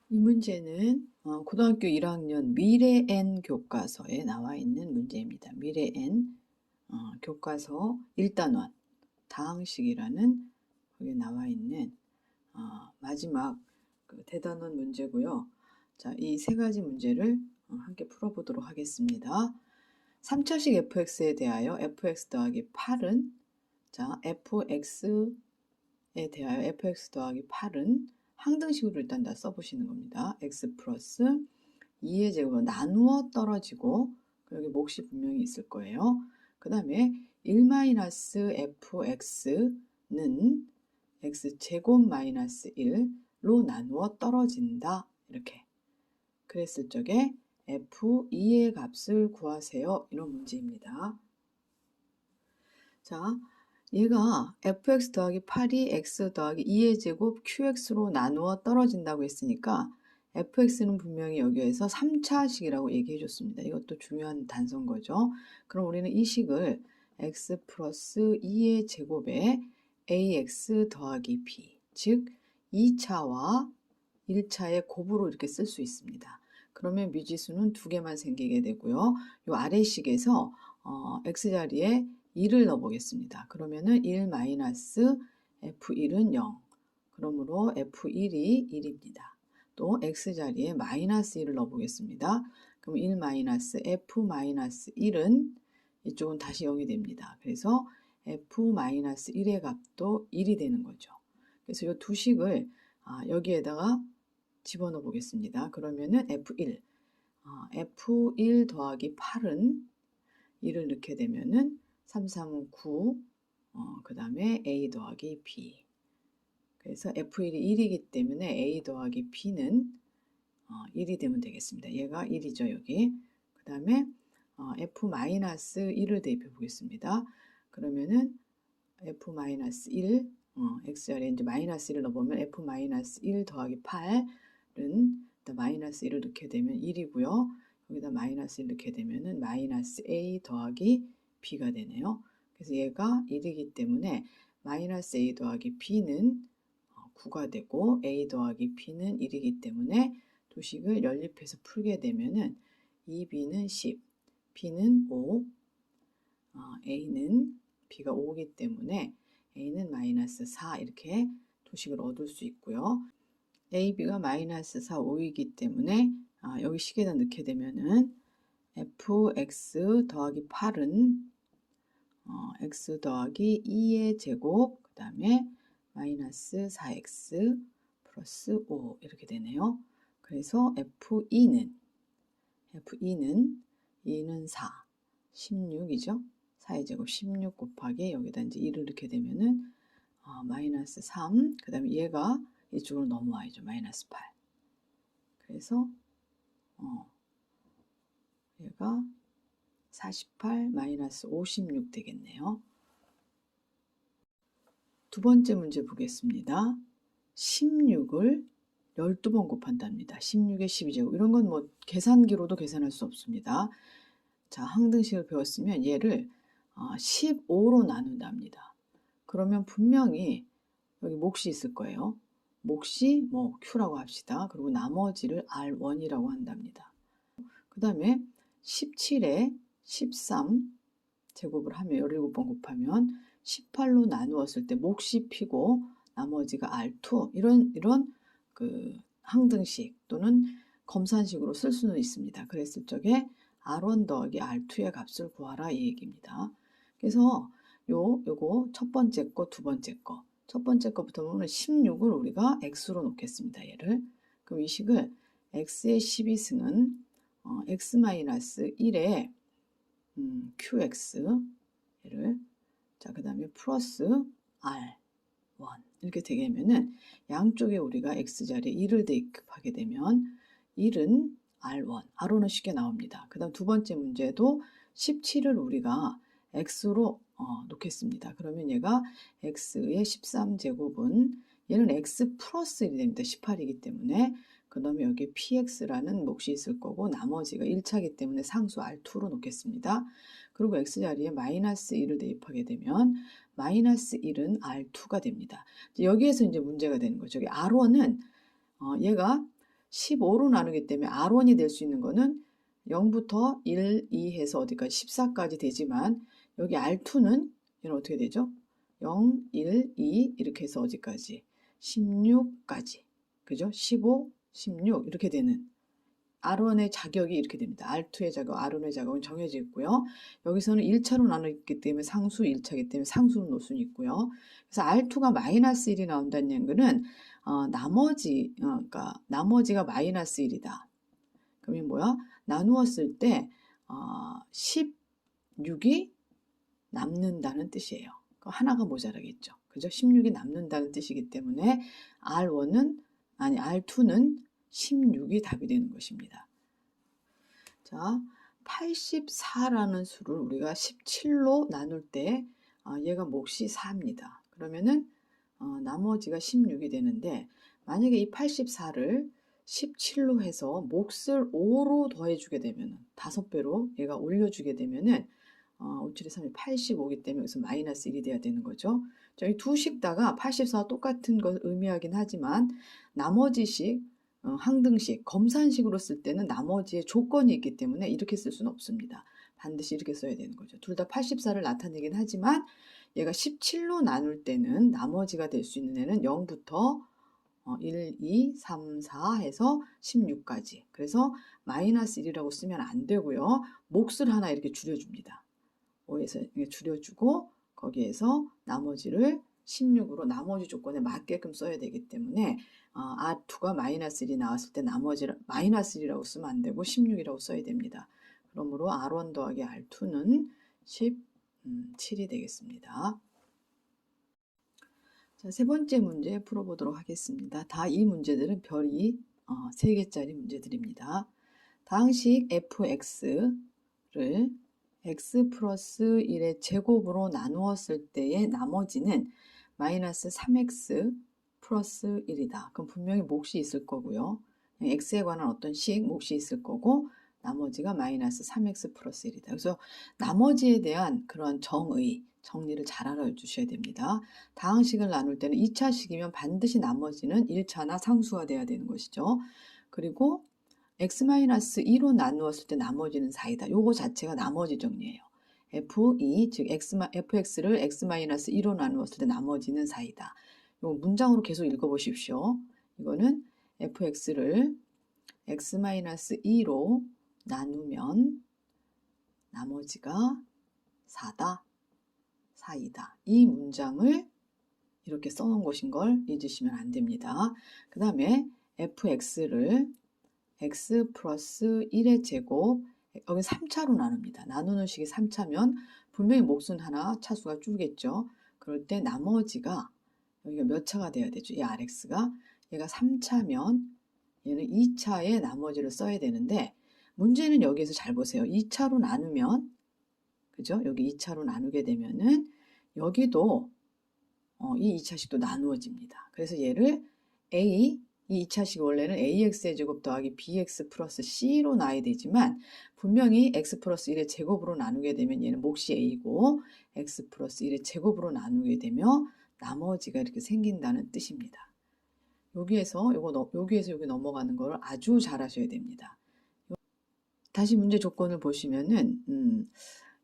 이 문제는 고등학교 1학년 미래 N 교과서에 나와 있는 문제입니다. 미래 N 교과서 1단원 다항식이라는 거기에 나와 있는 마지막 그 대단원 문제고요. 자, 이 세 가지 문제를 함께 풀어보도록 하겠습니다. 3차식 fx에 대하여 fx 더하기 8은 자, fx에 대하여 fx 더하기 8은 항등식으로 일단 다 써보시는 겁니다. x 플러스 2의 제곱으로 나누어 떨어지고 여기 몫이 분명히 있을 거예요. 그 다음에 1-fx는 x제곱 마이너스 1로 나누어 떨어진다. 이렇게 그랬을 적에 f2의 값을 구하세요. 이런 문제입니다. 자, 얘가 fx 더하기 8이 x 더하기 2의 제곱 qx로 나누어 떨어진다고 했으니까 fx는 분명히 여기에서 3차식이라고 얘기해 줬습니다. 이것도 중요한 단서인 거죠. 그럼 우리는 이 식을 x 플러스 2의 제곱에 ax 더하기 b, 즉 2차와 1차의 곱으로 이렇게 쓸 수 있습니다. 그러면 미지수는 두 개만 생기게 되고요. 이 아래식에서 x자리에 2를 넣어 보겠습니다. 그러면은 1 마이너스 f1은 0. 그러므로 f1이 1입니다. 또 x자리에 마이너스 1을 넣어 보겠습니다. 그럼 1 마이너스 f 마이너스 1은 이쪽은 다시 0이 됩니다. 그래서 f 마이너스 1의 값도 1이 되는 거죠. 그래서 이 두 식을 여기에다가 집어넣어 보겠습니다. 그러면은 f1, f1 더하기 8은 1을 넣게 되면은 3, 3은 9, 그 다음에 a 더하기 b. 그래서 f1이 1이기 때문에 a 더하기 b는 1이 되면 되겠습니다. 얘가 1이죠, 여기. 그 다음에 f-1을 대입해 보겠습니다. 그러면은 f-1, x자리에 이제 마이너스 1을 넣어보면 f-1 더하기 8은 마이너스 1을 넣게 되면 1이고요. 여기다 마이너스 1 넣게 되면은 마이너스 a 더하기 b가 되네요. 그래서 얘가 1이기 때문에 마이너스 a 더하기 b는 9가 되고 a 더하기 b는 1이기 때문에 두 식을 연립해서 풀게 되면은 2b는 10, b는 5, a는 b가 5이기 때문에 a는 마이너스 4 이렇게 두 식을 얻을 수 있고요. a, b가 마이너스 4, 5이기 때문에 여기 식에다 넣게 되면은 fx 더하기 8은 x 더하기 2의 제곱 그 다음에 마이너스 4x 플러스 5 이렇게 되네요. 그래서 f2는 2는 4, 16이죠. 4의 제곱 16 곱하기 여기다 이제 1을 넣게 되면은 마이너스 3, 그 다음에 얘가 이쪽으로 넘어와야죠. 마이너스 8. 그래서 얘가 48 마이너스 56 되겠네요. 두 번째 문제 보겠습니다. 16을 12번 곱한답니다. 16에 12제곱. 이런 건 뭐 계산기로도 계산할 수 없습니다. 자, 항등식을 배웠으면 얘를 15로 나눈답니다. 그러면 분명히 여기 몫이 있을 거예요. 몫이 뭐 Q라고 합시다. 그리고 나머지를 R1이라고 한답니다. 그 다음에 17에 13 제곱을 하면 17번 곱하면 18로 나누었을 때 몫이 P고 나머지가 R2 이런 그 항등식 또는 검산식으로 쓸 수는 있습니다. 그랬을 적에 R1 더하기 R2의 값을 구하라 이 얘기입니다. 그래서 요거 첫 번째 거, 두 번째 거. 첫 번째 거부터 보면 16을 우리가 x로 놓겠습니다. 얘를. 그럼 이 식을 x의 12승은 x-1에 qx를 그 다음에 플러스 r1 이렇게 되게 되면은 양쪽에 우리가 x자리에 1을 대입하게 되면 1은 r1은 쉽게 나옵니다. 그 다음 두 번째 문제도 17을 우리가 x로 놓겠습니다. 그러면 얘가 x의 13제곱은 얘는 x 플러스 1이 됩니다. 18이기 때문에 그 다음에 여기 px라는 몫이 있을 거고 나머지가 1차이기 때문에 상수 r2로 놓겠습니다. 그리고 x자리에 마이너스 1을 대입하게 되면 마이너스 1은 r2가 됩니다. 여기에서 이제 문제가 되는 거죠. 여기 r1은 얘가 15로 나누기 때문에 R1이 될 수 있는 거는 0부터 1, 2 해서 어디까지 14까지 되지만 여기 R2는 얘는 어떻게 되죠? 0, 1, 2 이렇게 해서 어디까지? 16까지. 그죠? 15, 16 이렇게 되는 R1의 자격이 이렇게 됩니다. R2의 자격, R1의 자격은 정해져 있고요. 여기서는 1차로 나누기 때문에 상수 1차이기 때문에 상수로 놓을 수는 있고요. 그래서 R2가 마이너스 1이 나온다는 얘기는 그러니까 나머지가 마이너스 1이다. 그러면 뭐야? 나누었을 때 16이 남는다는 뜻이에요. 하나가 모자라겠죠. 그죠? 16이 남는다는 뜻이기 때문에 R2는 16이 답이 되는 것입니다. 자, 84라는 수를 우리가 17로 나눌 때 얘가 몫이 4입니다. 그러면은 나머지가 16이 되는데 만약에 이 84를 17로 해서 몫을 5로 더해주게 되면 5배로 얘가 올려주게 되면은 5, 7, 3, 85이기 때문에 여기서 마이너스 1이 돼야 되는 거죠. 자, 이 두 식다가 84와 똑같은 걸 의미하긴 하지만 나머지 식, 항등식, 검산식으로 쓸 때는 나머지에 조건이 있기 때문에 이렇게 쓸 수는 없습니다. 반드시 이렇게 써야 되는 거죠. 둘 다 84를 나타내긴 하지만 얘가 17로 나눌 때는 나머지가 될 수 있는 애는 0부터 1, 2, 3, 4 해서 16까지. 그래서 마이너스 1이라고 쓰면 안 되고요. 몫을 하나 이렇게 줄여줍니다. 5에서 이렇게 줄여주고 거기에서 나머지를 16으로 나머지 조건에 맞게끔 써야 되기 때문에 R2가 마이너스 1이 나왔을 때 나머지를 마이너스 1이라고 쓰면 안 되고 16이라고 써야 됩니다. 그러므로 R1 더하기 R2는 17이 되겠습니다. 자, 세 번째 문제 풀어보도록 하겠습니다. 다 이 문제들은 별이 3개짜리 문제들입니다. 다항식 fx를 x 플러스 1의 제곱으로 나누었을 때의 나머지는 마이너스 3x 플러스 1이다. 그럼 분명히 몫이 있을 거고요. x에 관한 어떤 식 몫이 있을 거고 나머지가 마이너스 3x 플러스 1이다. 그래서 나머지에 대한 그런 정리를 잘 알아주셔야 됩니다. 다항식을 나눌 때는 2차식이면 반드시 나머지는 1차나 상수가 돼야 되는 것이죠. 그리고 x-2로 나누었을 때 나머지는 4이다. 요거 자체가 나머지 정리예요. f2, 즉 fx를 x-2로 나누었을 때 나머지는 4이다. 요 문장으로 계속 읽어보십시오. 이거는 fx를 x-2로 나누면 나머지가 4다. 4이다. 이 문장을 이렇게 써놓은 것인 걸 잊으시면 안 됩니다. 그 다음에 fx를 x 플러스 1의 제곱, 여기 3차로 나눕니다. 나누는 식이 3차면 분명히 몫은 하나 차수가 줄겠죠. 그럴 때 나머지가 여기가 몇 차가 돼야 되죠? 이 rx가 얘가 3차면 얘는 2차에 나머지를 써야 되는데 문제는 여기에서 잘 보세요. 2차로 나누면 그죠? 여기 2차로 나누게 되면은 여기도 이 2차식도 나누어집니다. 그래서 얘를 이 2차식 원래는 ax의 제곱 더하기 bx 플러스 c로 나야 되지만 분명히 x 플러스 1의 제곱으로 나누게 되면 얘는 몫이 a고 x 플러스 1의 제곱으로 나누게 되며 나머지가 이렇게 생긴다는 뜻입니다. 여기에서 여기 넘어가는 걸 아주 잘 하셔야 됩니다. 다시 문제 조건을 보시면은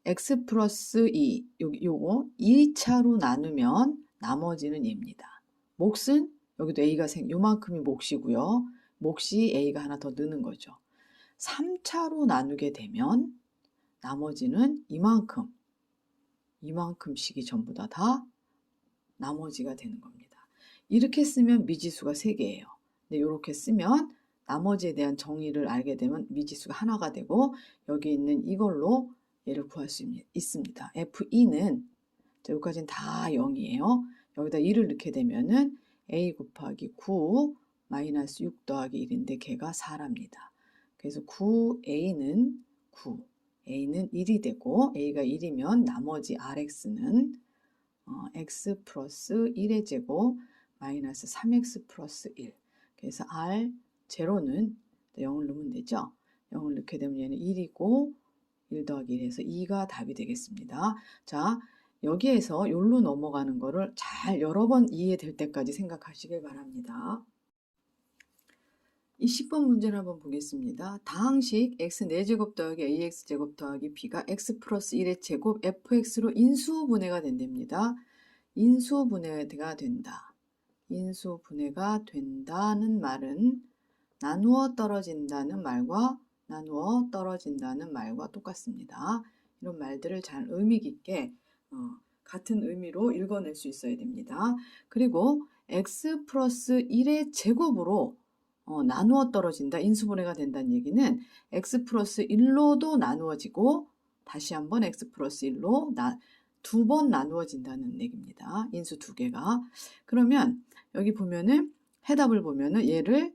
x 플러스 2 요거 2차로 나누면 나머지는 얘입니다. 몫은 여기도 a가 요만큼이 몫이고요. 몫이 a가 하나 더 느는 거죠. 3차로 나누게 되면 나머지는 이만큼씩이 전부 다 나머지가 되는 겁니다. 이렇게 쓰면 미지수가 3개예요. 근데 이렇게 쓰면 나머지에 대한 정의를 알게 되면 미지수가 하나가 되고 여기 있는 이걸로 얘를 구할 수 있습니다. f2는 여기까지는 다 0이에요. 여기다 1을 넣게 되면은 a 곱하기 9 마이너스 6 더하기 1인데 걔가 4랍니다. 그래서 9a는 1이 되고 a가 1이면 나머지 rx는 x 플러스 1의 제곱 마이너스 3x 플러스 1. 그래서 r 제로는 0을 넣으면 되죠. 0을 넣게 되면 얘는 1이고 1 더하기 1에서 2가 답이 되겠습니다. 자, 여기에서 여기로 넘어가는 거를 잘 여러 번 이해될 때까지 생각하시길 바랍니다. 이 10번 문제를 한번 보겠습니다. 다항식 x 4제곱 더하기 ax제곱 더하기 b가 x 플러스 1의 제곱 fx로 인수분해가 된답니다. 인수분해가 된다. 인수분해가 된다는 말은 나누어 떨어진다는 말과 나누어 떨어진다는 말과 똑같습니다. 이런 말들을 잘 의미 깊게 같은 의미로 읽어낼 수 있어야 됩니다. 그리고 x 플러스 1의 제곱으로 나누어 떨어진다, 인수분해가 된다는 얘기는 x 플러스 1로도 나누어지고 다시 한번 x 플러스 1로 두 번 나누어진다는 얘기입니다. 인수 두 개가. 그러면 여기 보면은 해답을 보면은 얘를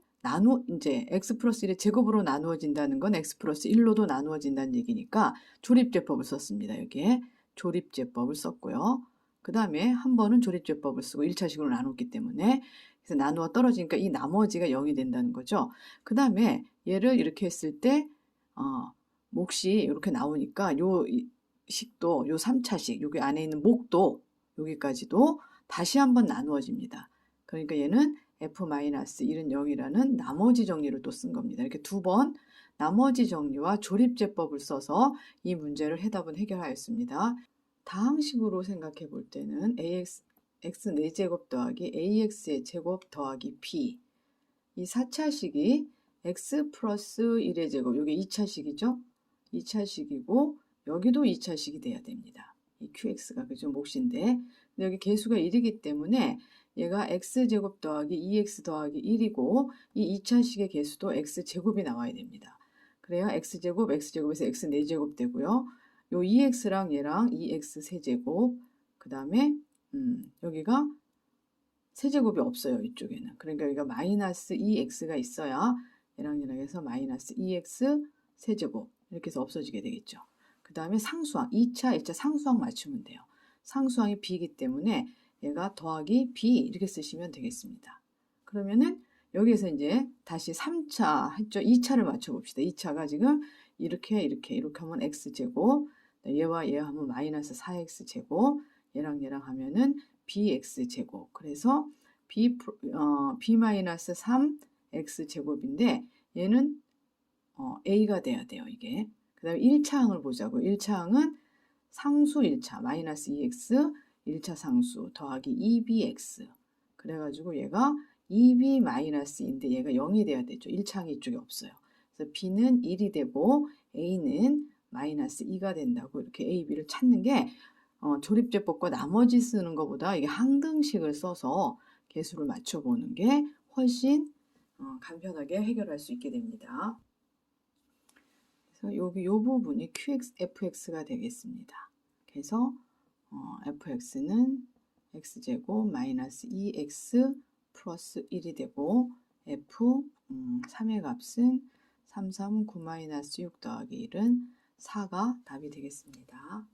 이제 x 플러스 1의 제곱으로 나누어진다는 건 x 플러스 1로도 나누어진다는 얘기니까 조립제법을 썼습니다. 여기에 조립제법을 썼고요. 그 다음에 한 번은 조립제법을 쓰고 1차식으로 나눴기 때문에 그래서 나누어 떨어지니까 이 나머지가 0이 된다는 거죠. 그 다음에 얘를 이렇게 했을 때 몫이 이렇게 나오니까 요 식도 요 3차식 여기 안에 있는 목도 여기까지도 다시 한번 나누어집니다. 그러니까 얘는 f-1은 0이라는 나머지 정리를 또 쓴 겁니다. 이렇게 두 번 나머지 정리와 조립제법을 써서 이 문제를 해결하였습니다. 다항식으로 생각해 볼 때는 x 4제곱 더하기 ax의 제곱 더하기 b 이 4차식이 x 플러스 1의 제곱 이게 2차식이죠. 2차식이고 여기도 2차식이 돼야 됩니다. 이 qx가 그죠? 몫인데 여기 개수가 1이기 때문에 얘가 x제곱 더하기 2x 더하기 1이고 이 2차식의 개수도 x제곱이 나와야 됩니다. 그래야 x제곱에서 x 4제곱 되고요. 요 2x랑 얘랑 2x 세제곱 그 다음에 여기가 세제곱이 없어요. 이쪽에는. 그러니까 여기가 마이너스 2x가 있어야 얘랑 해서 마이너스 2x 세제곱 이렇게 해서 없어지게 되겠죠. 그 다음에 상수항 2차, 1차 상수항 맞추면 돼요. 상수항이 b이기 때문에 얘가 더하기 b 이렇게 쓰시면 되겠습니다. 그러면은 여기에서 이제 다시 3차 했죠. 2차를 맞춰봅시다. 2차가 지금 이렇게 하면 x제곱 얘와 얘 하면 마이너스 4x제곱 얘랑 하면은 bx제곱 그래서 b-3 x제곱인데 얘는 a가 돼야 돼요. 이게 그 다음에 1차항을 보자고. 1차항은 상수 1차 마이너스 2x 1차 상수 더하기 2bx 그래가지고 얘가 2b 마이너스인데 얘가 0이 돼야 되죠. 1차항이 이쪽에 없어요. 그래서 b는 1이 되고 a는 마이너스 2가 된다고 이렇게 a, b를 찾는 게 조립제법과 나머지 쓰는 것보다 이게 항등식을 써서 개수를 맞춰보는 게 훨씬 간편하게 해결할 수 있게 됩니다. 그래서 여기 요 부분이 QX, FX가 되겠습니다. 그래서 FX는 X제곱 마이너스 2X 플러스 1이 되고 F 3의 값은 3, 3, 9 마이너스 6 더하기 1은 4가 답이 되겠습니다.